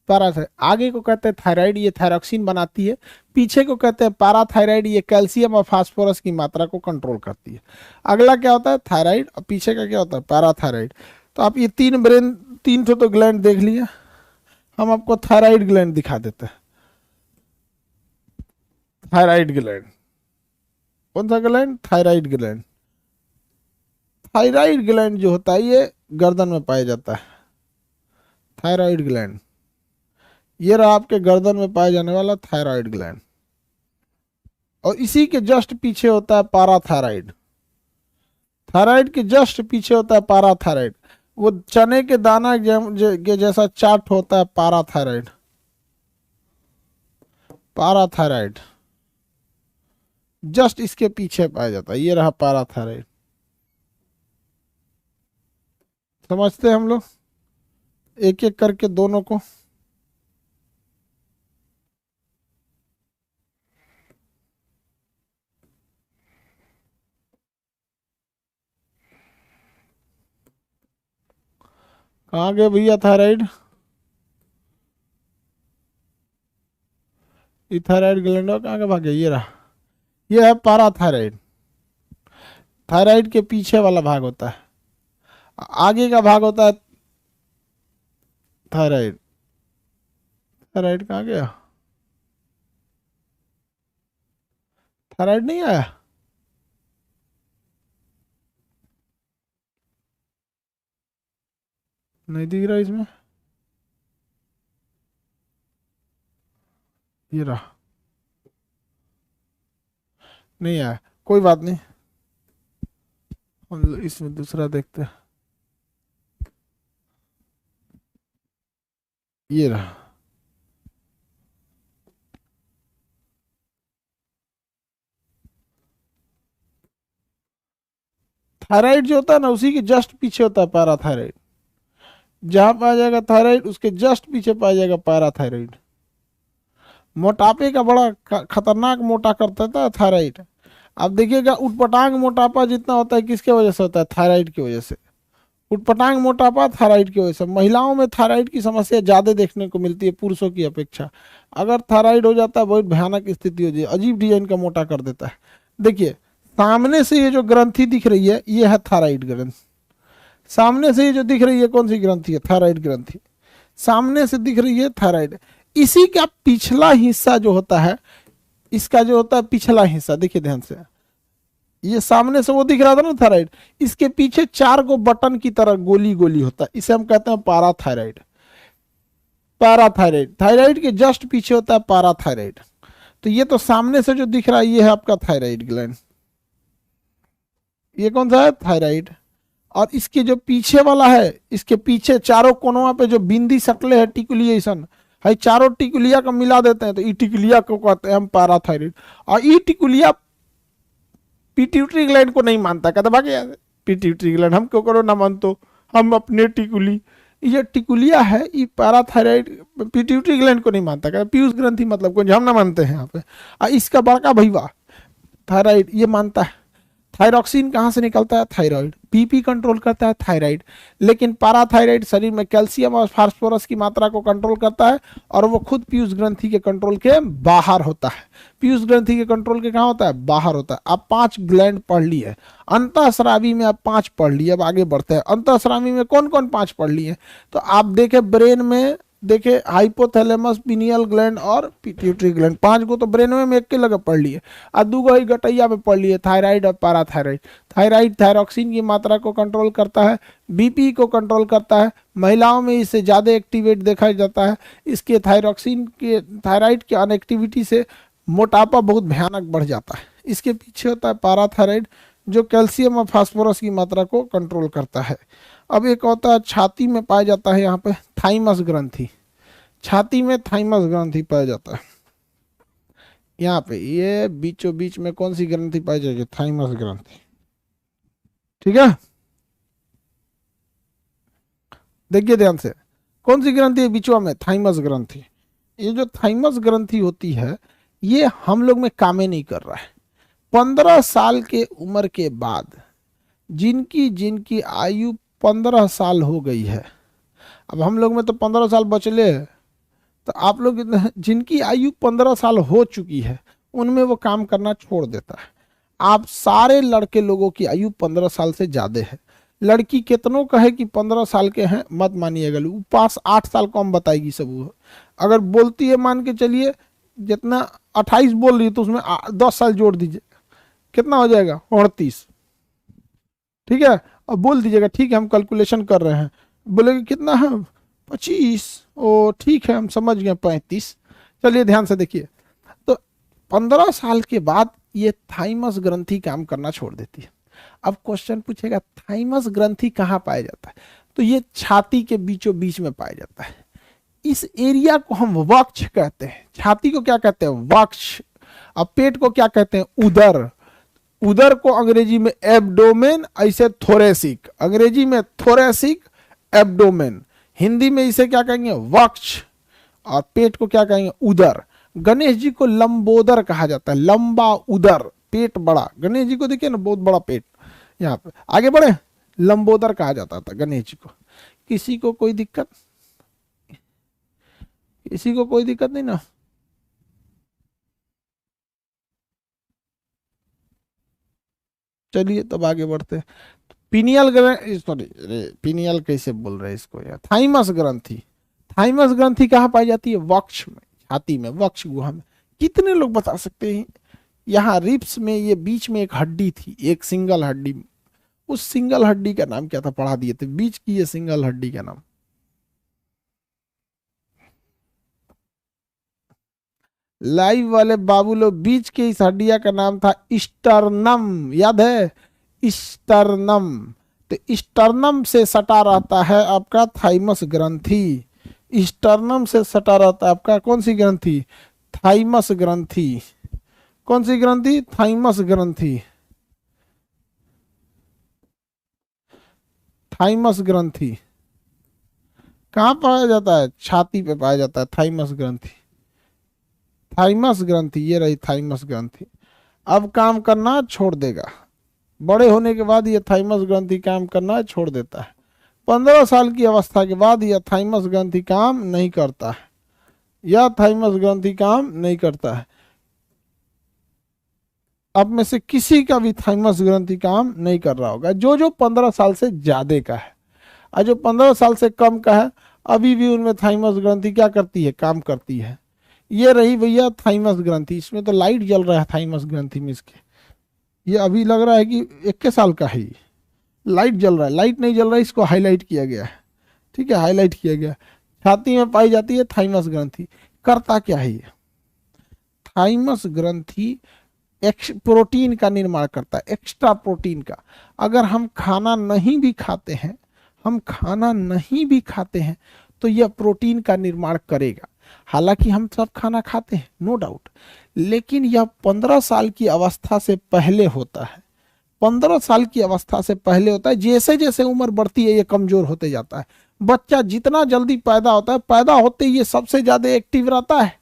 पाराथायराइड आगे को कहते हैं थायराइड, ये थायरॉक्सिन बनाती है। पीछे को कहते हैं पाराथायराइड, ये कैल्शियम और फास्फोरस की मात्रा को कंट्रोल करती है। अगला क्या होता है, थायराइड, और पीछे का क्या होता है, पैराथायराइड। तो आप ये तीन ब्रेन, तीन तो ग्लैंड देख लिया, हम आपको थायराइड ग्लैंड दिखा देते हैं। थायराइड ग्लैंड, कौन सा gland, thyroid gland. Thyroid gland जो होता है ये गर्दन में पाया जाता है, थायराइड ग्लैंड। ये रहा आपके गर्दन में पाया जाने वाला थायराइड ग्लैंड। और इसी के जस्ट पीछे होता है पाराथायराइड। थायराइड के जस्ट पीछे होता है पाराथायराइड। वो चने के दाना के जैसा चार्ट होता है पाराथायराइड। पाराथायराइड जस्ट इसके पीछे पाया जाता है, ये रहा पाराथायराइड। समझते हैं हम लोग एक एक करके दोनों को। कहाँ गए भैया थायराइड, ये थायराइड ग्लैंड कहाँ का भाग है, ये रहा, ये है पाराथायराइड। थायराइड के पीछे वाला भाग होता है, आगे का भाग होता है थायराइड। थायराइड कहाँ गया, थायराइड नहीं आया, नहीं दिख रहा इसमें, ये रहा, नहीं आया, कोई बात नहीं, हम इसमें दूसरा देखते हैं। ये रहा, थायराइड जो होता है ना उसी के जस्ट पीछे होता है पैराथायराइड। जहां पाया जाएगा थायराइड उसके जस्ट पीछे पाया जाएगा पैराथायराइड। मोटापे का बड़ा खतरनाक मोटा करता था थायराइड। अब देखिएगा उटपटांग मोटापा जितना होता है किसके वजह से होता है, थायराइड की वजह से। उटपटांग मोटापा थायराइड की वजह से। महिलाओं में थायराइड की समस्या ज़्यादा देखने को मिलती है पुरुषों की अपेक्षा। अगर थायराइड हो जाता है बहुत भयानक स्थिति हो जाती है, अजीब डिजाइन का मोटा कर देता है। देखिए सामने से ये जो ग्रंथि दिख रही है ये है थायराइड ग्रंथि। सामने से ये जो दिख रही है कौन सी ग्रंथि है, थायराइड ग्रंथि। सामने से दिख रही है थायराइड। इसी का पिछला हिस्सा जो होता है, इसका जो होता है पिछला हिस्सा, देखिए ध्यान से, ये सामने से वो दिख रहा था ना थायराइड, इसके पीछे 4 गो बटन की तरह गोली गोली होता है, इसे हम कहते हैं पाराथायराइड। पैराथायराइड, थायराइड के जस्ट पीछे होता है पैराथायराइड। तो ये तो सामने से जो दिख रहा है ये है आपका थायराइड ग्लैंड, ये कौन सा है, थायराइड। और इसके जो पीछे वाला है, इसके पीछे चारों कोनों पे जो बिंदी सकले है टिकुलिएशन है, चारों टिकुलिया को मिला देते हैं तो ई टिकुलिया को कहते हैं हम पैराथायराइड। और ई टिकुलिया पिट्यूटरी ग्लैंड को नहीं मानता, कहता भागे पिट्यूटरी ग्लैंड हम क्यों करो ना मानतो, हम अपने टिकुली, ये टिकुलिया है ये पैराथायराइड पिट्यूटरी ग्लैंड को नहीं मानता, कहता पीयूष ग्रंथि मतलब कुछ हम ना मानते हैं यहाँ पे। और इसका बड़का भैया थायराइड ये मानता है। थायरॉक्सिन कहाँ से निकलता है, थायराइड। बीपी कंट्रोल करता है थायराइड। लेकिन पैराथायराइड शरीर में कैल्शियम और फास्फोरस की मात्रा को कंट्रोल करता है और वो खुद पीयूष ग्रंथि के कंट्रोल के बाहर होता है। पीयूष ग्रंथि के कंट्रोल के कहाँ होता है, बाहर होता है। आप 5 ग्लैंड पढ़ लिए, अंतःस्रावी में आप 5 पढ़ लिए। अब आगे बढ़ते हैं, अंतःस्रावी में कौन कौन 5 पढ़ लिए, तो आप देखे ब्रेन में देखे हाइपोथैलेमस, पिनियल ग्लैंड और पिट्यूटरी ग्लैंड, 5 को तो ब्रेन में एक के लगे पढ़ लिए। और 2 गो ही गटैया में पढ़ लिए, थायराइड और पैराथायराइड। थायराइड थायरॉक्सिन की मात्रा को कंट्रोल करता है, बीपी को कंट्रोल करता है। महिलाओं में इससे ज़्यादा एक्टिवेट देखा जाता है। इसके थायरॉक्सिन के थायराइड की अनएक्टिविटी से मोटापा बहुत भयानक बढ़ जाता है। इसके पीछे होता है पैराथायराइड जो कैल्शियम और फास्फोरस की मात्रा को कंट्रोल करता है। अब एक होता है छाती में पाया जाता है यहाँ पे थाइमस ग्रंथि, छाती में थाइमस ग्रंथि पाया जाता है। यहाँ पे ये बीचों बीच में कौन सी ग्रंथि पाई जाएगी, थाइमस ग्रंथि, ठीक है। देखिए ध्यान से, कौन सी ग्रंथि है बीचों में, थाइमस ग्रंथि। ये जो थाइमस ग्रंथि होती है ये हम लोग में काम नहीं कर रहा है। 15 साल के उम्र के बाद जिनकी जिनकी आयु 15 साल हो गई है, अब हम लोग में तो 15 साल बचले हैं, तो आप लोग जिनकी आयु 15 साल हो चुकी है उनमें वो काम करना छोड़ देता है। आप सारे लड़के लोगों की आयु 15 साल से ज़्यादा है। लड़की कितनों का है कि 15 साल के हैं मत मानिएगा, पास 8 साल कम बताएगी सब। अगर बोलती है मान के चलिए जितना 28 बोल रही है तो उसमें 10 साल जोड़ दीजिए, कितना हो जाएगा, 38, ठीक है। अब बोल दीजिएगा ठीक है हम कैलकुलेशन कर रहे हैं, बोलेगा कितना है, 25, ओ ठीक है हम समझ गए 35। चलिए ध्यान से देखिए, तो 15 साल के बाद ये थाइमस ग्रंथि काम करना छोड़ देती है। अब क्वेश्चन पूछेगा थाइमस ग्रंथि कहाँ पाया जाता है, तो ये छाती के बीचों बीच में पाया जाता है। इस एरिया को हम वक्ष कहते हैं। छाती को क्या कहते हैं, वक्ष। अब पेट को क्या कहते हैं, उदर। उदर को अंग्रेजी में एब्डोमेन, ऐसे थोरेसिक, अंग्रेजी में थोरेसिक, एब्डोमेन, हिंदी में इसे क्या कहेंगे, वक्ष। और पेट को क्या कहेंगे, उदर। गणेश जी को लंबोदर कहा जाता है, लंबा उदर, पेट बड़ा। गणेश जी को देखिए ना बहुत बड़ा पेट, यहाँ पे आगे बढ़े, लंबोदर कहा जाता था गणेश जी को। किसी को कोई दिक्कत, किसी को कोई दिक्कत नहीं ना, चलिए तब आगे बढ़ते हैं। पिनियल ग्रंथि, सॉरी पिनियल कैसे बोल रहे हैं इसको यार, थाइमस ग्रंथि। थाइमस ग्रंथि कहाँ पाई जाती है, वक्ष में, छाती में, वक्ष गुहा में। कितने लोग बता सकते हैं, यहाँ रिप्स में ये बीच में एक हड्डी थी, एक सिंगल हड्डी, उस सिंगल हड्डी का नाम क्या था, पढ़ा दिए थे, बीच की ये सिंगल हड्डी का नाम, लाइव वाले बाबू लोग, बीच के इस हड्डिया का नाम था स्टर्नम, याद है, स्टर्नम। तो स्टर्नम से सटा रहता है आपका थाइमस ग्रंथि। स्टर्नम से सटा रहता है आपका कौन सी ग्रंथि, थाइमस ग्रंथि। कौन सी ग्रंथि, थाइमस ग्रंथि। थाइमस ग्रंथि कहाँ पाया जाता है? छाती पे पाया जाता है थाइमस ग्रंथि। थाइमस ग्रंथि ये रही थाइमस ग्रंथि। अब काम करना छोड़ देगा, बड़े होने के बाद ये थाइमस ग्रंथि काम करना छोड़ देता है। 15 साल की अवस्था के बाद यह थाइमस ग्रंथि काम नहीं करता है, यह थाइमस ग्रंथि काम नहीं करता है। अब में से किसी का भी थाइमस ग्रंथि काम नहीं कर रहा होगा, जो जो 15 साल से ज्यादा का है। और जो 15 साल से कम का है अभी भी उनमें थाइमस ग्रंथि क्या करती है? काम करती है। ये रही भैया थाइमस ग्रंथि। इसमें तो लाइट जल रहा है थाइमस ग्रंथि में इसके, ये अभी लग रहा है कि 21 साल का है, ये लाइट जल रहा है। लाइट नहीं जल रहा है, इसको हाईलाइट किया गया है, ठीक है, हाईलाइट किया गया। छाती में पाई जाती है थाइमस ग्रंथि। करता क्या है ये? थाइमस ग्रंथि प्रोटीन का निर्माण करता है, एक्स्ट्रा प्रोटीन का। अगर हम खाना नहीं भी खाते हैं, हम खाना नहीं भी खाते हैं तो यह प्रोटीन का निर्माण करेगा। हालांकि हम सब खाना खाते हैं, नो डाउट, लेकिन यह 15 साल की अवस्था से पहले होता है। 15 साल की अवस्था से पहले होता है। जैसे जैसे उम्र बढ़ती है ये कमजोर होते जाता है। बच्चा जितना जल्दी पैदा होता है, पैदा होते ही ये सबसे ज्यादा एक्टिव रहता है,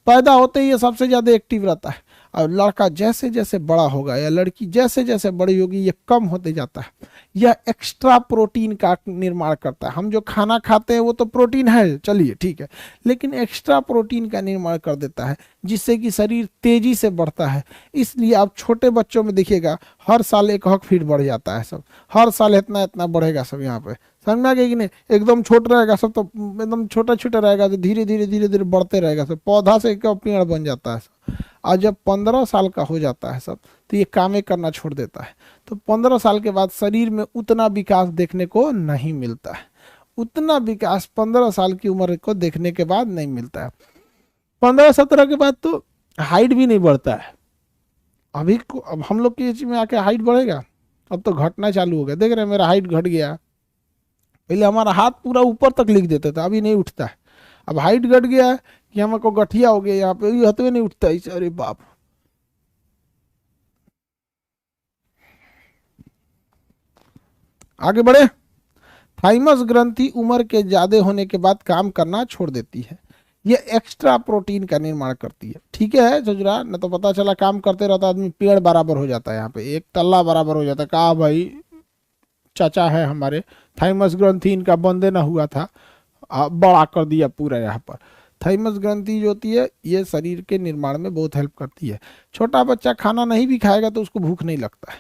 पैदा होते ही ये सबसे ज्यादा एक्टिव रहता है। और लड़का जैसे जैसे बड़ा होगा या लड़की जैसे जैसे बड़ी होगी ये कम होते जाता है। यह एक्स्ट्रा प्रोटीन का निर्माण करता है। हम जो खाना खाते हैं वो तो प्रोटीन है, चलिए ठीक है, लेकिन एक्स्ट्रा प्रोटीन का निर्माण कर देता है जिससे कि शरीर तेजी से बढ़ता है। इसलिए आप छोटे बच्चों में देखिएगा हर साल 1 फीट बढ़ जाता है सब, हर साल इतना इतना बढ़ेगा सब। यहाँ पे समझ में आ गया कि नहीं? एकदम छोटा रहेगा सब तो एकदम छोटा छोटा रहेगा, तो धीरे धीरे धीरे धीरे बढ़ते रहेगा सब, पौधा से एक पेड़ बन जाता है सब। और जब 15 साल का हो जाता है सब तो ये कामें करना छोड़ देता है। तो 15 साल के बाद शरीर में उतना विकास देखने को नहीं मिलता है, उतना विकास 15 साल की उम्र को देखने के बाद नहीं मिलता है। 15-17 के बाद तो हाइट भी नहीं बढ़ता है। अब हम लोग की एज में आके हाइट बढ़ेगा? अब तो घटना चालू हो गया। देख रहे हैं मेरा हाइट घट गया। पहले हमारा हाथ पूरा ऊपर तक लिख देता था, अभी नहीं उठता है। अब हाइट घट गया है कि हमको गठिया हो गया, यहाँ पे ये हथवे नहीं उठता है। अरे बाप, आगे बढ़े। थाइमस ग्रंथि उम्र के ज्यादा होने के बाद काम करना छोड़ देती है। ये एक्स्ट्रा प्रोटीन का निर्माण करती है, ठीक है सजुरा? न तो पता चला काम करते रहता आदमी पेड़ बराबर हो जाता है, यहाँ पे एक तल्ला बराबर हो जाता है। कहा भाई चाचा है हमारे, थाइमस ग्रंथि इनका बंदे ना हुआ था, बड़ा कर दिया पूरा। यहाँ पर थाइमस ग्रंथि जो होती है ये शरीर के निर्माण में बहुत हेल्प करती है। छोटा बच्चा खाना नहीं भी खाएगा तो उसको भूख नहीं लगता है,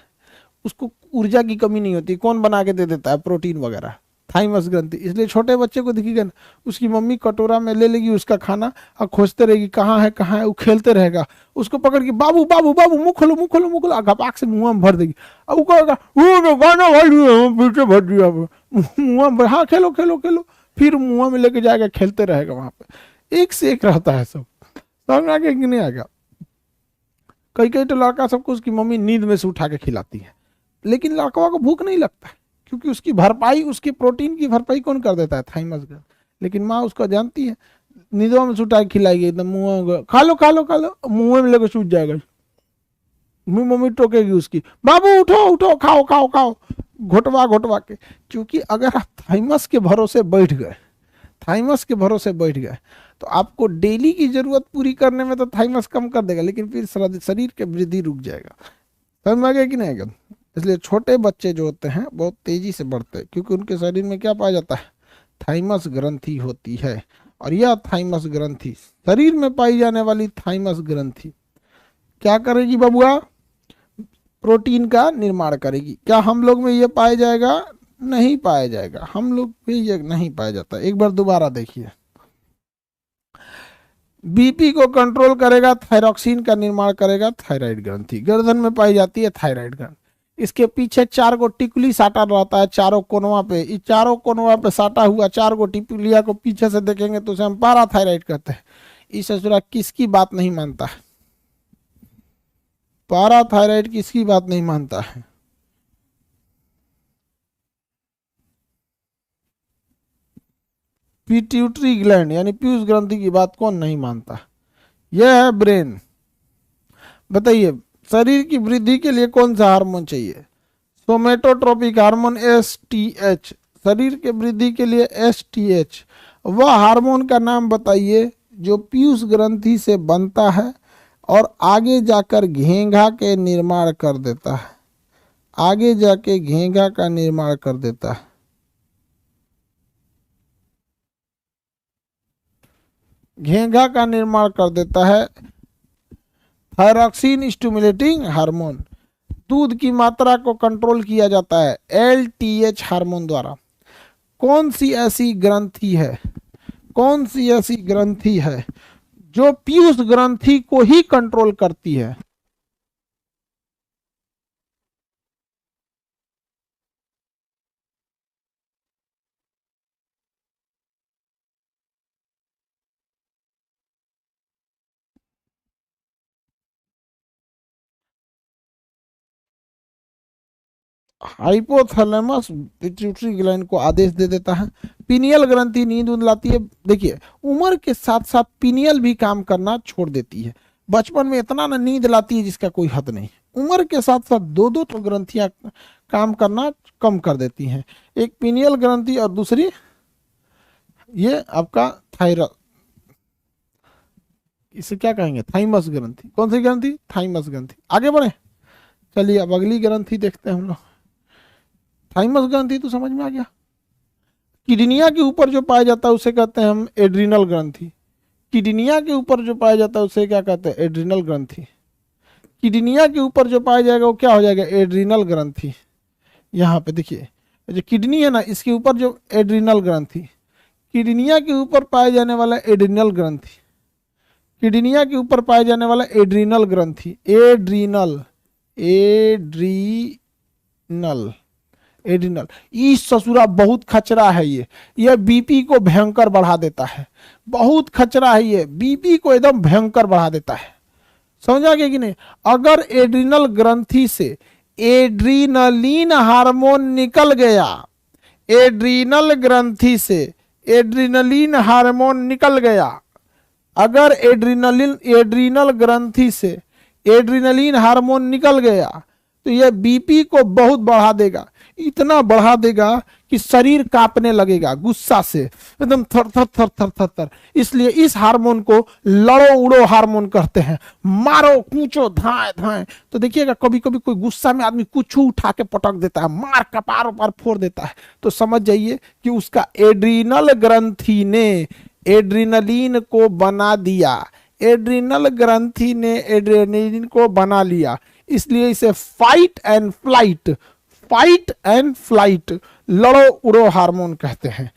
उसको ऊर्जा की कमी नहीं होती। कौन बना के दे देता है? प्रोटीन वगैरह, थाइमस ग्रंथि। इसलिए छोटे बच्चे को दिखेगा ना, उसकी मम्मी कटोरा में ले लेगी उसका खाना और खोजते रहेगी कहाँ है कहाँ है, वो खेलते रहेगा। उसको पकड़ के बाबू बाबू बाबू मुँह खोलो मुँह खोलो मुँह खोलो, घपाक से मुँह में भर देगी। अब वो कहेगा गाना पीछे भर दिया मुँह में, हाँ खेलो खेलो खेलो, फिर मुँह में लेके जाएगा, खेलते रहेगा। वहां पे एक से एक रहता है सब। समझ में आ गया कि नहीं आ गया? कई कई तो लड़का सबको उसकी मम्मी नींद में से उठा के खिलाती है, लेकिन लड़का को भूख नहीं लगता है, क्योंकि उसकी भरपाई, उसके प्रोटीन की भरपाई कौन कर देता है? थाइमस ग्रंथि। लेकिन माँ उसको जानती है, नींदों में सुटा के खिलाएगी, एकदम मुँह में खा लो खा लो खा लो, मुँह में लेकर सूझ जाएगा। मम्मी टोकेगी उसकी, बाबू उठो उठो खाओ खाओ खाओ, घोटवा घोटवा के। क्योंकि अगर आप थाइमस के भरोसे बैठ गए, थाइमस के भरोसे बैठ गए तो आपको डेली की जरूरत पूरी करने में तो थाइमस कम कर देगा, लेकिन फिर शरीर की वृद्धि रुक जाएगा। समझ में आ गया कि नहीं आएगा? इसलिए छोटे बच्चे जो होते हैं बहुत तेजी से बढ़ते हैं, क्योंकि उनके शरीर में क्या पाया जाता है? थाइमस ग्रंथि होती है। और यह थाइमस ग्रंथि, शरीर में पाई जाने वाली थाइमस ग्रंथि क्या करेगी बबुआ? प्रोटीन का निर्माण करेगी। क्या हम लोग में ये पाया जाएगा? नहीं पाया जाएगा, हम लोग में ये नहीं पाया जाता। एक बार दोबारा देखिए, बीपी को कंट्रोल करेगा, थायरॉक्सिन का निर्माण करेगा थायराइड ग्रंथि। गर्दन में पाई जाती है थायराइड ग्रंथि। इसके पीछे 4 गो टिकुली साटा रहता है चारों कोनवा पे। इस चारों कोनवा पे साटा हुआ 4 गो टिकुलिया को पीछे से देखेंगे तो उसे हम पाराथायराइड कहते हैं। इस ससुरा किसकी बात नहीं मानता है? पाराथायराइड किसकी बात नहीं मानता है? पिट्यूटरी ग्लैंड यानी पीयूष ग्रंथि की बात कौन नहीं मानता? यह है ब्रेन। बताइए, शरीर की वृद्धि के लिए कौन सा हार्मोन चाहिए? सोमेटोट्रोपिक हार्मोन एसटीएच, शरीर के वृद्धि के लिए एसटीएच, वह हार्मोन का नाम बताइए जो पीयूष ग्रंथि से बनता है और आगे जाकर घेंघा के निर्माण कर देता है, आगे जाके घेंघा का निर्माण कर देता है। घेंघा का निर्माण कर देता है थायरॉक्सिन स्टिमुलेटिंग हार्मोन। दूध की मात्रा को कंट्रोल किया जाता है एलटीएच हार्मोन द्वारा। कौन सी ऐसी ग्रंथि है, कौन सी ऐसी ग्रंथि है जो पीयूष ग्रंथि को ही कंट्रोल करती है? हाइपोथैलेमस पिट्यूटरी ग्लैंड को आदेश दे देता है। पीनियल ग्रंथि नींद उंद लाती है। देखिए उम्र के साथ साथ पीनियल भी काम करना छोड़ देती है। बचपन में इतना ना नींद लाती है जिसका कोई हद नहीं। उम्र के साथ साथ दो दो तो ग्रंथियां काम करना कम कर देती हैं। एक पीनियल ग्रंथि और दूसरी ये आपका थायराइड, इसे क्या कहेंगे, थाइमस ग्रंथि। कौन सी ग्रंथि? थाइमस ग्रंथि। आगे बढ़े, चलिए अब अगली ग्रंथि देखते हैं हम लोग। थाइमस ग्रंथि तो समझ में आ गया। किडनिया के ऊपर जो पाया जाता है उसे कहते हैं हम एड्रिनल ग्रंथि। किडनिया के ऊपर जो पाया जाता है उसे क्या कहते हैं? एड्रिनल ग्रंथि। किडनिया के ऊपर जो पाया जाएगा वो क्या हो जाएगा? एड्रिनल ग्रंथि। यहाँ पे देखिए जो किडनी है ना, इसके ऊपर जो एड्रिनल ग्रंथि, किडनिया के ऊपर पाए जाने वाला एड्रिनल ग्रंथि, किडनिया के ऊपर पाए जाने वाला एड्रिनल ग्रंथि, एड्रिनल एड्रिनल एड्रिनल, इस ससुरा बहुत खचरा है ये बीपी को भयंकर बढ़ा देता है। बहुत खचरा है ये, बीपी को एकदम भयंकर बढ़ा देता है। समझा गया कि नहीं? अगर एड्रिनल ग्रंथि से एड्रीनलिन हार्मोन निकल गया, एड्रिनल ग्रंथि से एड्रीनलिन हार्मोन निकल गया, अगर एड्रिनल ग्रंथि से एड्रिनलिन हार्मोन निकल गया तो यह बीपी को बहुत बढ़ा देगा। इतना बढ़ा देगा कि शरीर कांपने लगेगा गुस्सा से, एकदम थर थर थर थर थर थर। इसलिए इस हार्मोन को लड़ो उड़ो हार्मोन कहते हैं। मारो कूचो धाए धाए। तो देखिएगा कभी कभी कोई गुस्सा में आदमी कुछ उठा के पटक देता है, मार कपार पर फोड़ देता है, तो समझ जाइए कि उसका एड्रिनल ग्रंथि ने एड्रिनलिन को बना दिया, एड्रिनल ग्रंथि ने एड्रेनलिन को बना लिया। इसलिए इसे fight and flight, fight and flight, लड़ो उड़ो हार्मोन कहते हैं,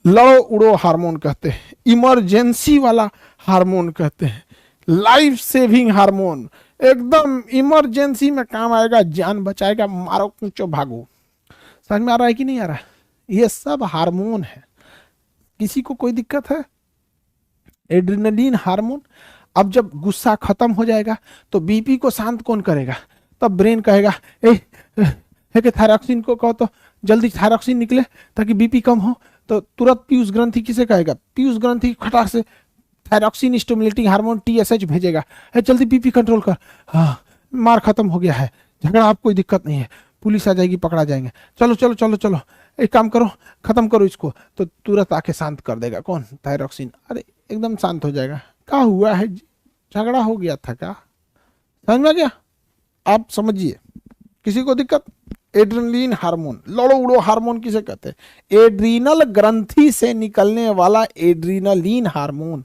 लड़ो उड़ो हार्मोन कहते हैं, इमरजेंसी वाला हार्मोन कहते हैं, लाइफ सेविंग हार्मोन, एकदम इमरजेंसी में काम आएगा, जान बचाएगा, मारो कूचो भागो। समझ में आ रहा है कि नहीं आ रहा है? ये सब हार्मोन है। किसी को कोई दिक्कत है? Adrenaline hormone. अब जब गुस्सा खत्म हो जाएगा तो बीपी को शांत कौन करेगा? तब ब्रेन कहेगा कि थायरॉक्सिन को कहो तो जल्दी थायरॉक्सिन निकले ताकि बीपी कम हो। तो तुरंत पीयूष ग्रंथि किसे कहेगा? पीयूष ग्रंथि खटाक से थायरॉक्सिन स्टिमुलेटिंग हार्मोन टीएसएच भेजेगा, जल्दी बीपी कंट्रोल कर, हाँ मार खत्म हो गया है, झगड़ा, आप कोई दिक्कत नहीं है, पुलिस आ जाएगी, पकड़ा जाएंगे, चलो चलो चलो चलो एक काम करो, खत्म करो इसको। तो तुरंत आके शांत कर देगा कौन? थायरॉक्सिन। अरे एकदम शांत हो जाएगा। क्या हुआ है? झगड़ा हो गया था क्या? समझ में आ गया? आप समझिए, किसी को दिक्कत? एड्रेनलिन हार्मोन, लड़ो उड़ो हार्मोन किसे कहते हैं? एड्रीनल ग्रंथि से निकलने वाला एड्रीनलिन हार्मोन।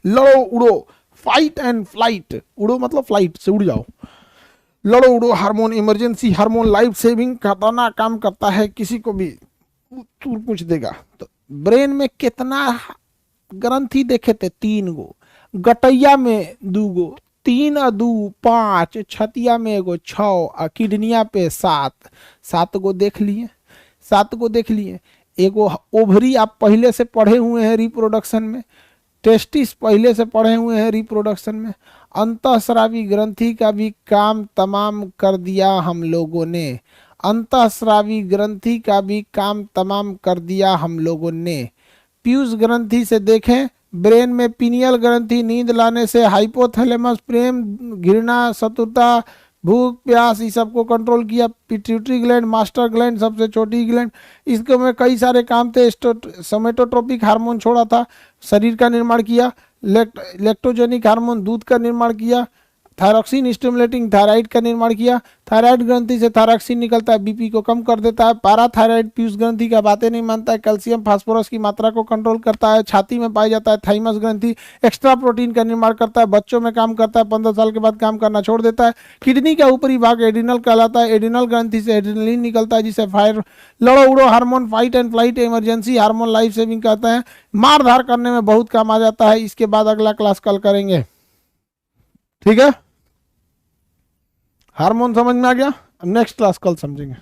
लड़ो उड़ो, फाइट एंड फ्लाइट, उड़ो मतलब फ्लाइट से उड़ जाओ, लड़ो उड़ो hormone, emergency hormone, life saving खतरना काम करता है, किसी को भी तू पूछ देगा। तो ब्रेन में कितना ग्रंथि देखे थे? 3 गो, गटैया में 2 गो, 3 और 2 5, छतिया में 1 गो 6 और किडनिया पे 7 गो देख लिए, 7 गो देख लिए। एगो ओवरी आप पहले से पढ़े हुए हैं रिप्रोडक्शन में, टेस्टिस पहले से पढ़े हुए हैं रिप्रोडक्शन में। अंतःस्रावी ग्रंथि का भी काम तमाम कर दिया हम लोगों ने, अंतःस्रावी ग्रंथि का भी काम तमाम कर दिया हम लोगों ने। पीयूष ग्रंथि से देखें, ब्रेन में पीनियल ग्रंथि नींद लाने से हाइपोथैलेमस प्रेम घृणा शत्रुता भूख प्यास ये सब को कंट्रोल किया। पिट्यूटरी ग्लैंड, मास्टर ग्लैंड सबसे छोटी ग्लैंड, इसके में कई सारे काम थे। सोमेटोट्रोपिक हार्मोन छोड़ा था, शरीर का निर्माण किया। लेक्टोजेनिक हार्मोन, दूध का निर्माण किया। थायरॉक्सिन स्टिमुलेटिंग, थायराइड का निर्माण किया। थायराइड ग्रंथि से थायरॉक्सिन निकलता है, बीपी को कम कर देता है। पाराथायराइड पीयूष ग्रंथि का बातें नहीं मानता है, कैल्शियम फास्फोरस की मात्रा को कंट्रोल करता है। छाती में पाई जाता है। थाइमस ग्रंथि एक्स्ट्रा प्रोटीन का निर्माण करता है, बच्चों में काम करता है, 15 साल के बाद काम करना छोड़ देता है। किडनी का ऊपरी भाग एडिनल कहलाता है, एडिनल ग्रंथि से एड्रेनलिन निकलता है, जिसे फायर लड़ो उड़ो hormone, fight and flight, emergency hormone, life saving कहते हैं। मार धार करने में बहुत काम आ जाता है। इसके बाद अगला क्लास कल करेंगे, ठीक है। हार्मोन समझ में आ गया, नेक्स्ट क्लास कल समझेंगे।